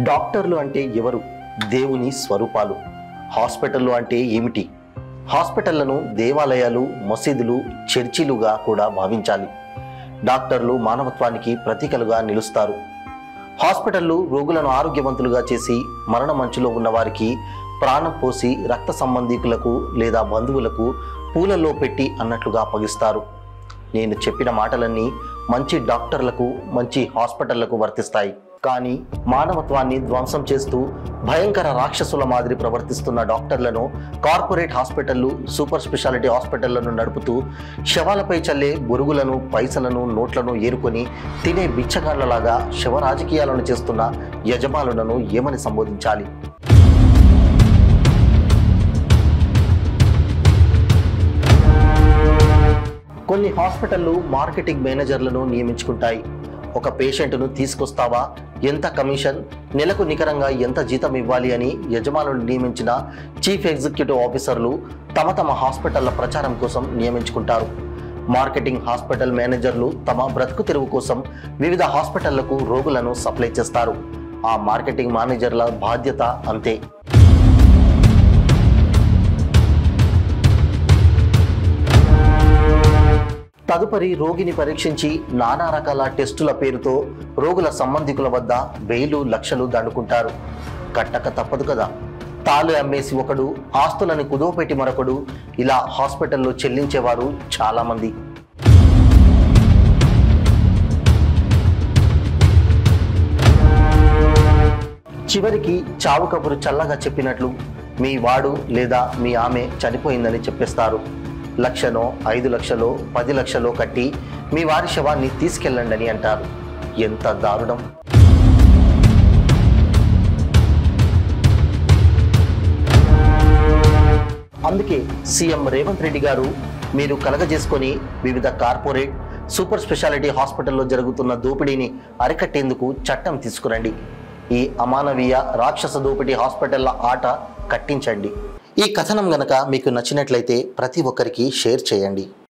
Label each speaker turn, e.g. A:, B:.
A: డాక్టర్లు అంటే ఎవరు? దేవుని స్వరూపాలు. హాస్పిటల్లు అంటే ఏమిటి? హాస్పిటళ్లను దేవాలయాలు, మసీదులు, చర్చిలుగా కూడా భావించాలి. డాక్టర్లు మానవత్వానికి ప్రతీకలుగా నిలుస్తారు. హాస్పిటళ్లు రోగులను ఆరోగ్యవంతులుగా చేసి మరణమంచులో ఉన్న వారికి ప్రాణం పోసి రక్త సంబంధికులకు లేదా బంధువులకు పూలలో పెట్టి అన్నట్లుగా అప్పగిస్తారు. నేను చెప్పిన మాటలన్నీ మంచి డాక్టర్లకు, మంచి హాస్పిటళ్లకు వర్తిస్తాయి. కానీ మానవత్వాన్ని ధ్వంసం చేస్తూ భయంకర రాక్షసుల మాదిరి ప్రవర్తిస్తున్న డాక్టర్లను, కార్పొరేట్ హాస్పిటళ్లు, సూపర్ స్పెషాలిటీ హాస్పిటళ్లను నడుపుతూ శవాలపై చల్లే బొరుగులను, పైసలను, నోట్లను ఏరుకొని తినే బిచ్చగాళ్లలాగా శవ రాజకీయాలను చేస్తున్న యజమానులను ఏమని సంబోధించాలి? కొన్ని హాస్పిటళ్లు మార్కెటింగ్ మేనేజర్లను నియమించుకుంటాయి. ఒక పేషెంట్ను తీసుకొస్తావా, ఎంత కమిషన్, నెలకు నికరంగా ఎంత జీతం ఇవ్వాలి అని యజమానులు నియమించిన చీఫ్ ఎగ్జిక్యూటివ్ ఆఫీసర్లు తమ హాస్పిటళ్ల ప్రచారం కోసం నియమించుకుంటారు. మార్కెటింగ్ హాస్పిటల్ మేనేజర్లు తమ బ్రతుకు తెరువు కోసం వివిధ హాస్పిటళ్లకు రోగులను సప్లై చేస్తారు. ఆ మార్కెటింగ్ మేనేజర్ల బాధ్యత అంతే. తదుపరి రోగిని పరీక్షించి నానా రకాల టెస్టుల పేరుతో రోగుల సంబంధికుల వద్ద వేలు లక్షలు దండుకుంటారు. కట్టక తప్పదు కదా. తాళ్ళు అమ్మేసి ఒకడు, ఆస్తులని కుదోపెట్టి మరొకడు, ఇలా హాస్పిటల్లో చెల్లించేవారు చాలామంది. చివరికి చావు కబురు చల్లగా చెప్పినట్లు మీ వాడు లేదా మీ ఆమె చనిపోయిందని చెప్పేస్తారు. లక్షనో, 5 లక్షలో, 10 లక్షలో కట్టి మీ వారి శవాన్ని తీసుకెళ్ళండి అని అంటారు. ఎంత దారుణం! అందుకే సీఎం రేవంత్ రెడ్డి గారు మీరు కలగజేసుకొని వివిధ కార్పొరేట్, సూపర్ స్పెషాలిటీ హాస్పిటల్లో జరుగుతున్న దోపిడీని అరికట్టేందుకు చట్టం తీసుకురండి. ఈ అమానవీయ రాక్షస దోపిడీ హాస్పిటళ్ల ఆట కట్టించండి. ఈ కథనం గనక మీకు నచ్చినట్లయితే ప్రతి ఒక్కరికి షేర్ చేయండి.